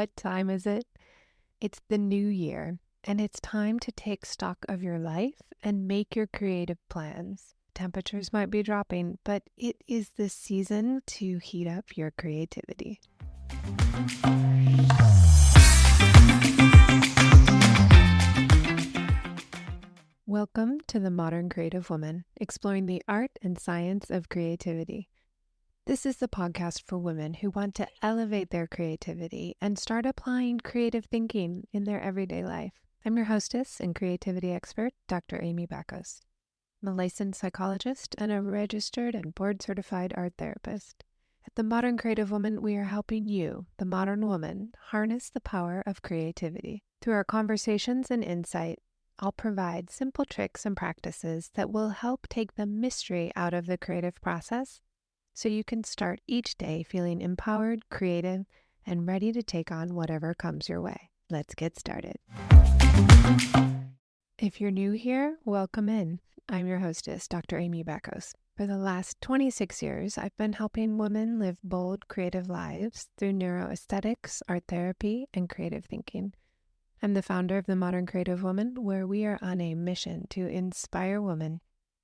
What time is it? It's the new year, and it's time to take stock of your life and make your creative plans. Temperatures might be dropping, but it is the season to heat up your creativity. Welcome to The Modern Creative Woman, exploring the art and science of creativity. This is the podcast for women who want to elevate their creativity and start applying creative thinking in their everyday life. I'm your hostess and creativity expert, Dr. Amy Bacos. I'm a licensed psychologist and a registered and board-certified art therapist. At The Modern Creative Woman, we are helping you, the modern woman, harness the power of creativity. Through our conversations and insight, I'll provide simple tricks and practices that will help take the mystery out of the creative process so you can start each day feeling empowered, creative, and ready to take on whatever comes your way. Let's get started. If you're new here, welcome in. I'm your hostess, Dr. Amy Bacos. For the last 26 years, I've been helping women live bold, creative lives through neuroaesthetics, art therapy, and creative thinking. I'm the founder of The Modern Creative Woman, where we are on a mission to inspire women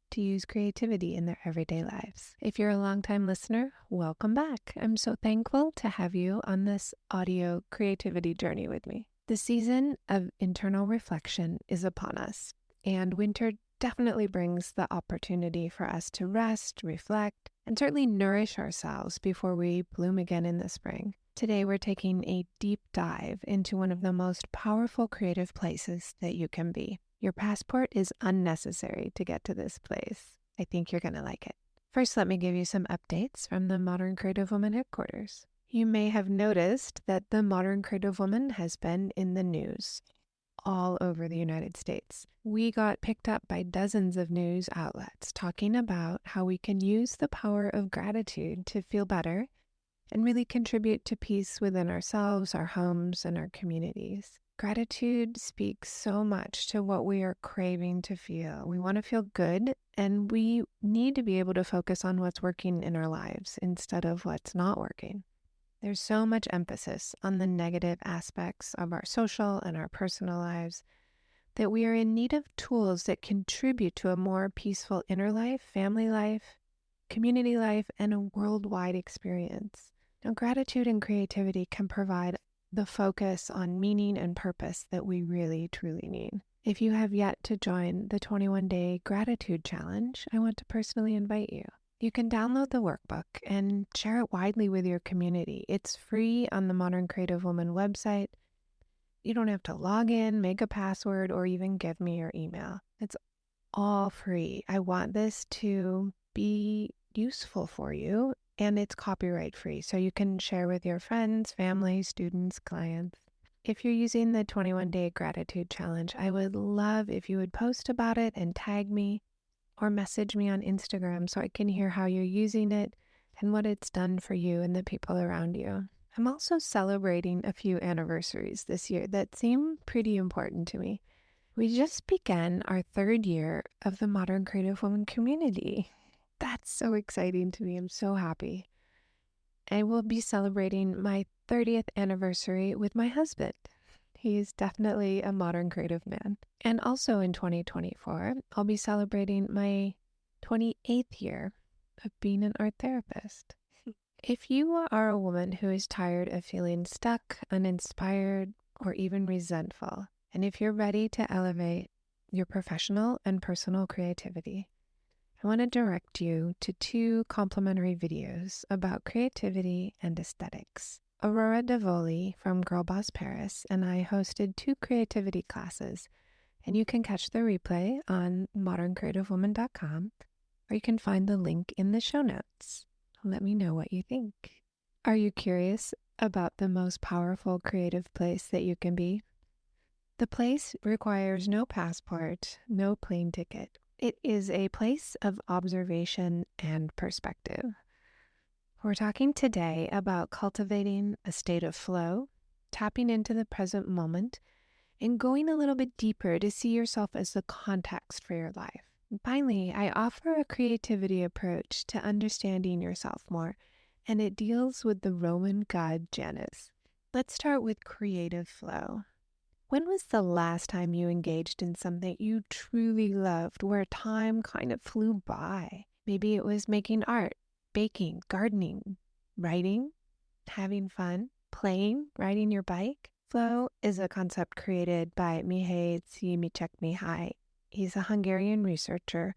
to use creativity in their everyday lives. If you're a longtime listener, welcome back. I'm so thankful to have you on this audio creativity journey with me. The season of internal reflection is upon us, and winter definitely brings the opportunity for us to rest, reflect, and certainly nourish ourselves before we bloom again in the spring. Today, we're taking a deep dive into one of the most powerful creative places that you can be. Your passport is unnecessary to get to this place. I think you're going to like it. First, let me give you some updates from the Modern Creative Woman headquarters. You may have noticed that the Modern Creative Woman has been in the news all over the United States. We got picked up by dozens of news outlets talking about how we can use the power of gratitude to feel better and really contribute to peace within ourselves, our homes, and our communities. Gratitude speaks so much to what we are craving to feel. We want to feel good, and we need to be able to focus on what's working in our lives instead of what's not working. There's so much emphasis on the negative aspects of our social and our personal lives that we are in need of tools that contribute to a more peaceful inner life, family life, community life, and a worldwide experience. Now, gratitude and creativity can provide the focus on meaning and purpose that we really, truly need. If you have yet to join the 21-day gratitude challenge, I want to personally invite you. You can download the workbook and share it widely with your community. It's free on the Modern Creative Woman website. You don't have to log in, make a password, or even give me your email. It's all free. I want this to be useful for you, and it's copyright free, so you can share with your friends, family, students, clients. If you're using the 21-day gratitude challenge, I would love if you would post about it and tag me or message me on Instagram so I can hear how you're using it and what it's done for you and the people around you. I'm also celebrating a few anniversaries this year that seem pretty important to me. We just began our 3rd year of the Modern Creative Woman community. That's so exciting to me. I'm so happy. I will be celebrating my 30th anniversary with my husband. He's definitely a modern creative man. And also in 2024, I'll be celebrating my 28th year of being an art therapist. If you are a woman who is tired of feeling stuck, uninspired, or even resentful, and if you're ready to elevate your professional and personal creativity, I want to direct you to 2 complimentary videos about creativity and aesthetics. Aurora Davoli from Girl Boss Paris and I hosted 2 creativity classes, and you can catch the replay on moderncreativewoman.com, or you can find the link in the show notes. Let me know what you think. Are you curious about the most powerful creative place that you can be? The place requires no passport, no plane ticket. It is a place of observation and perspective. We're talking today about cultivating a state of flow, tapping into the present moment, and going a little bit deeper to see yourself as the context for your life. And finally, I offer a creativity approach to understanding yourself more, and it deals with the Roman god Janus. Let's start with creative flow. When was the last time you engaged in something you truly loved where time kind of flew by? Maybe it was making art, baking, gardening, writing, having fun, playing, riding your bike. Flow is a concept created by Mihai Csikszentmihalyi. He's a Hungarian researcher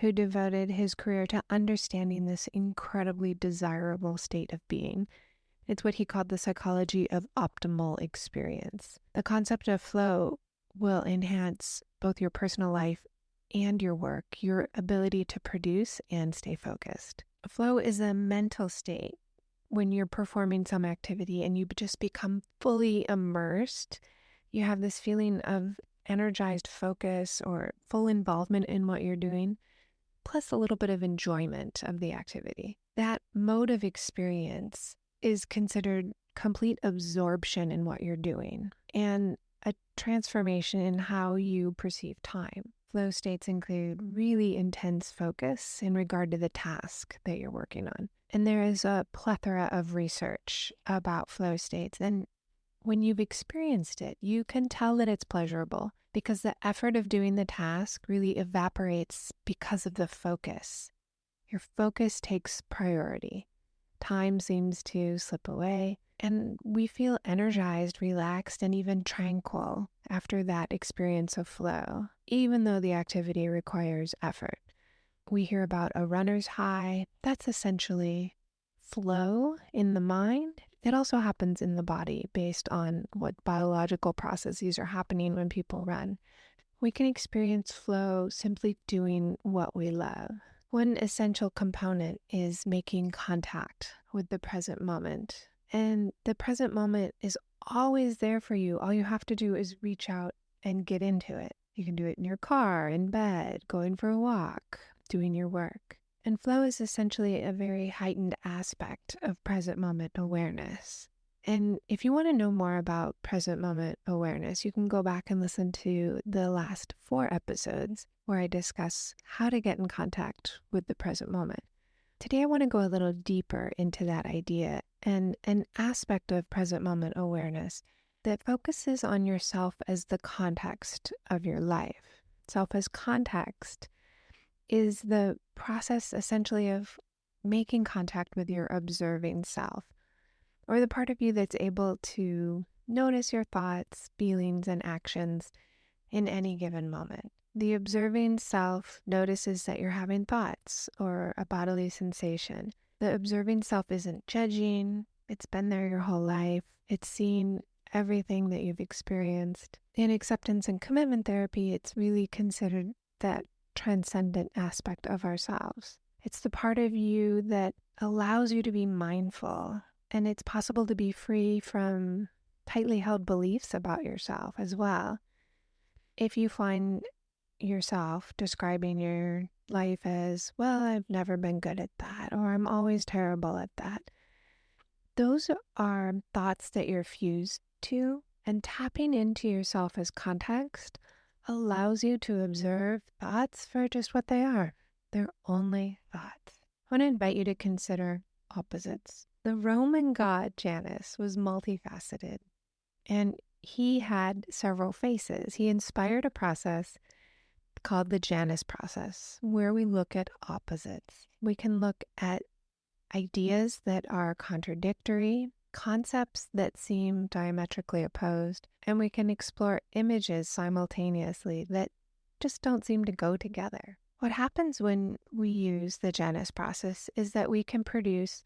who devoted his career to understanding this incredibly desirable state of being. It's what he called the psychology of optimal experience. The concept of flow will enhance both your personal life and your work, your ability to produce and stay focused. Flow is a mental state when you're performing some activity and you just become fully immersed. You have this feeling of energized focus or full involvement in what you're doing, plus a little bit of enjoyment of the activity. That mode of experience is considered complete absorption in what you're doing and a transformation in how you perceive time. Flow states include really intense focus in regard to the task that you're working on. And there is a plethora of research about flow states. And when you've experienced it, you can tell that it's pleasurable because the effort of doing the task really evaporates because of the focus. Your focus takes priority. Time seems to slip away, and we feel energized, relaxed, and even tranquil after that experience of flow, even though the activity requires effort. We hear about a runner's high. That's essentially flow in the mind. It also happens in the body based on what biological processes are happening when people run. We can experience flow simply doing what we love. One essential component is making contact with the present moment. And the present moment is always there for you. All you have to do is reach out and get into it. You can do it in your car, in bed, going for a walk, doing your work. And flow is essentially a very heightened aspect of present moment awareness. And if you want to know more about present moment awareness, you can go back and listen to the last 4 episodes where I discuss how to get in contact with the present moment. Today, I want to go a little deeper into that idea and an aspect of present moment awareness that focuses on yourself as the context of your life. Self as context is the process essentially of making contact with your observing self, or the part of you that's able to notice your thoughts, feelings, and actions in any given moment. The observing self notices that you're having thoughts or a bodily sensation. The observing self isn't judging. It's been there your whole life. It's seen everything that you've experienced. In acceptance and commitment therapy, it's really considered that transcendent aspect of ourselves. It's the part of you that allows you to be mindful, and it's possible to be free from tightly held beliefs about yourself as well. If you find yourself describing your life as, well, I've never been good at that, or I'm always terrible at that, those are thoughts that you're fused to, and tapping into yourself as context allows you to observe thoughts for just what they are. They're only thoughts. I want to invite you to consider opposites. The Roman god Janus was multifaceted, and he had several faces. He inspired a process called the Janus process, where we look at opposites. We can look at ideas that are contradictory, concepts that seem diametrically opposed, and we can explore images simultaneously that just don't seem to go together. What happens when we use the Janus process is that we can produce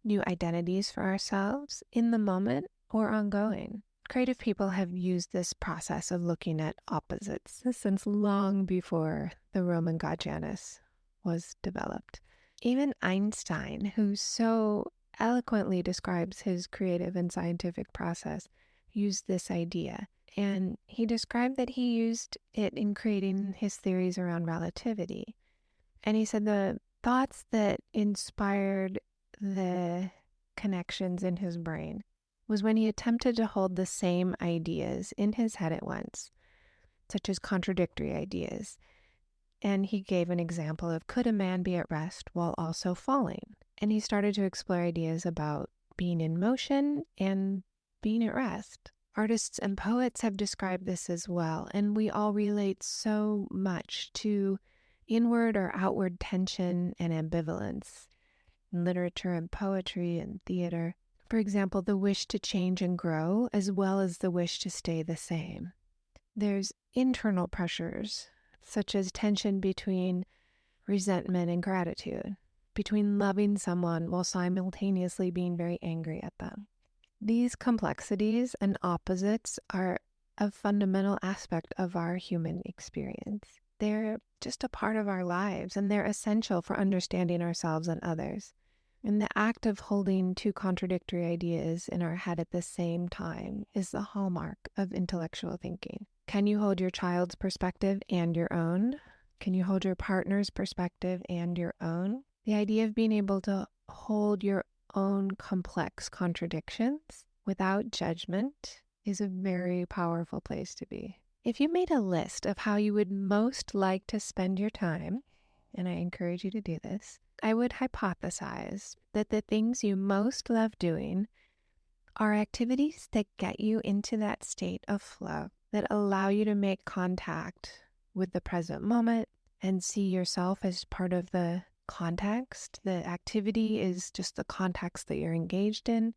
new identities for ourselves in the moment or ongoing. Creative people have used this process of looking at opposites since long before the Roman god Janus was developed. Even Einstein, who so eloquently describes his creative and scientific process, used this idea. And he described that he used it in creating his theories around relativity. And he said the thoughts that inspired the connections in his brain was when he attempted to hold the same ideas in his head at once, such as contradictory ideas. And he gave an example of, could a man be at rest while also falling? And he started to explore ideas about being in motion and being at rest. Artists and poets have described this as well, and we all relate so much to inward or outward tension and ambivalence in literature and poetry and theater. For example, the wish to change and grow, as well as the wish to stay the same. There's internal pressures, such as tension between resentment and gratitude, between loving someone while simultaneously being very angry at them. These complexities and opposites are a fundamental aspect of our human experience. They're just a part of our lives, and they're essential for understanding ourselves and others. And the act of holding two contradictory ideas in our head at the same time is the hallmark of intellectual thinking. Can you hold your child's perspective and your own? Can you hold your partner's perspective and your own? The idea of being able to hold your own complex contradictions without judgment is a very powerful place to be. If you made a list of how you would most like to spend your time, and I encourage you to do this, I would hypothesize that the things you most love doing are activities that get you into that state of flow, that allow you to make contact with the present moment and see yourself as part of the context. The activity is just the context that you're engaged in.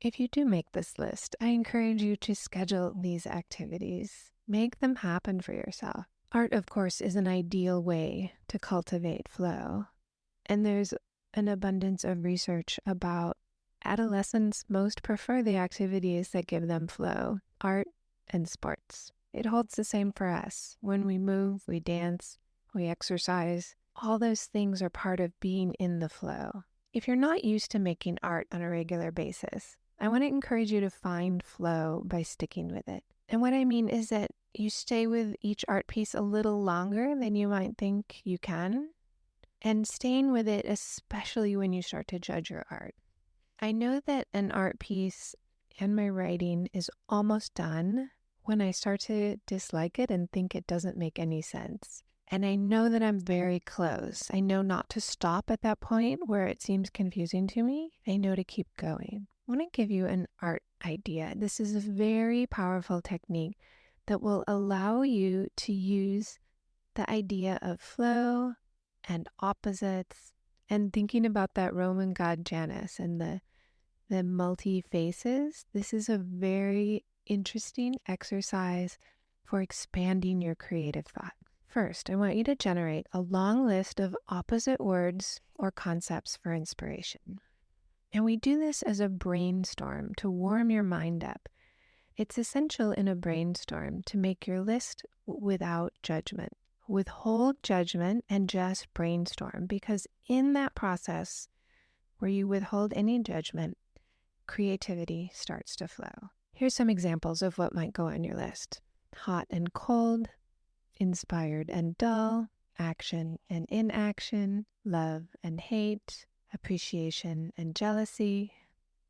If you do make this list, I encourage you to schedule these activities. Make them happen for yourself. Art, of course, is an ideal way to cultivate flow. And there's an abundance of research about adolescents most prefer the activities that give them flow, art and sports. It holds the same for us. When we move, we dance, we exercise. All those things are part of being in the flow. If you're not used to making art on a regular basis, I want to encourage you to find flow by sticking with it. And what I mean is that you stay with each art piece a little longer than you might think you can, and staying with it, especially when you start to judge your art. I know that an art piece and my writing is almost done when I start to dislike it and think it doesn't make any sense. And I know that I'm very close. I know not to stop at that point where it seems confusing to me. I know to keep going. I want to give you an art idea. This is a very powerful technique that will allow you to use the idea of flow and opposites and thinking about that Roman god Janus and the multi-faces. This is a very interesting exercise for expanding your creative thought. First, I want you to generate a long list of opposite words or concepts for inspiration. And we do this as a brainstorm to warm your mind up. It's essential in a brainstorm to make your list without judgment. Withhold judgment and just brainstorm, because in that process where you withhold any judgment, creativity starts to flow. Here's some examples of what might go on your list. Hot and cold, inspired and dull, action and inaction, love and hate, appreciation and jealousy,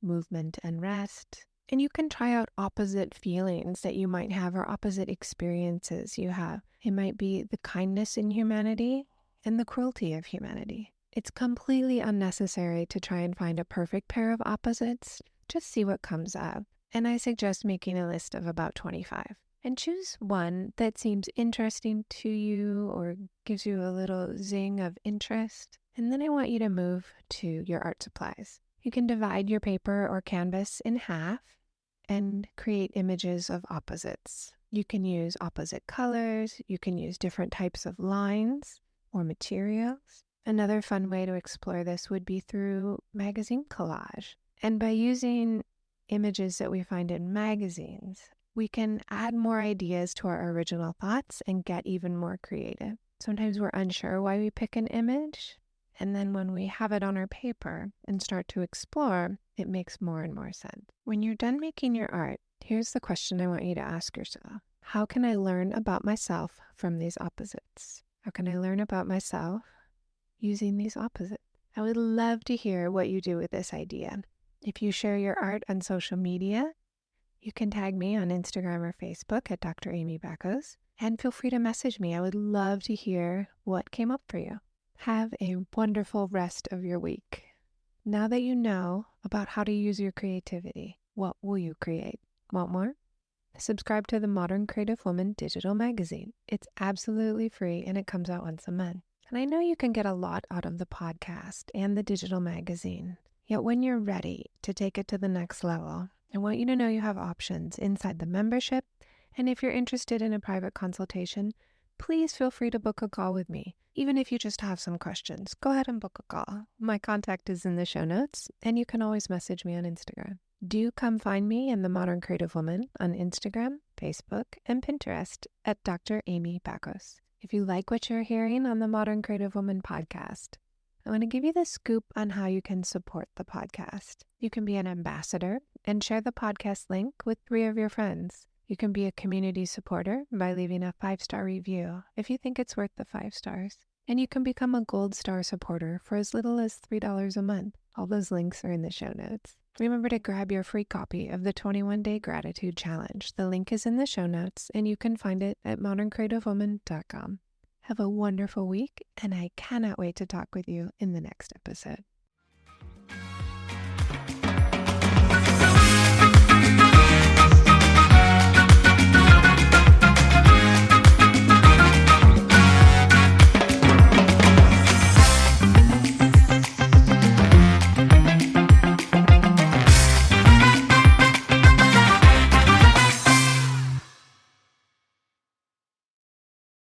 movement and rest. And you can try out opposite feelings that you might have or opposite experiences you have. It might be the kindness in humanity and the cruelty of humanity. It's completely unnecessary to try and find a perfect pair of opposites. Just see what comes up. And I suggest making a list of about 25. And choose one that seems interesting to you or gives you a little zing of interest. And then I want you to move to your art supplies. You can divide your paper or canvas in half and create images of opposites. You can use opposite colors. You can use different types of lines or materials. Another fun way to explore this would be through magazine collage. And by using images that we find in magazines, we can add more ideas to our original thoughts and get even more creative. Sometimes we're unsure why we pick an image, and then when we have it on our paper and start to explore, it makes more and more sense. When you're done making your art, here's the question I want you to ask yourself. How can I learn about myself from these opposites? How can I learn about myself using these opposites? I would love to hear what you do with this idea. If you share your art on social media, you can tag me on Instagram or Facebook at Dr. Amy Backos, and feel free to message me. I would love to hear what came up for you. Have a wonderful rest of your week. Now that you know about how to use your creativity, What will you create? Want more? Subscribe to the Modern Creative Woman digital magazine. It's absolutely free and it comes out once a month. And I know you can get a lot out of the podcast and the digital magazine. Yet when you're ready to take it to the next level, I want you to know you have options inside the membership. And if you're interested in a private consultation, please feel free to book a call with me. Even if you just have some questions, go ahead and book a call. My contact is in the show notes, and you can always message me on Instagram. Do come find me and the Modern Creative Woman on Instagram, Facebook, and Pinterest at Dr. Amy Bacos. If you like what you're hearing on the Modern Creative Woman podcast, I want to give you the scoop on how you can support the podcast. You can be an ambassador and share the podcast link with 3 of your friends. You can be a community supporter by leaving a 5-star review if you think it's worth the 5 stars. And you can become a gold star supporter for as little as $3 a month. All those links are in the show notes. Remember to grab your free copy of the 21-Day Gratitude Challenge. The link is in the show notes, and you can find it at moderncreativewoman.com. Have a wonderful week, and I cannot wait to talk with you in the next episode.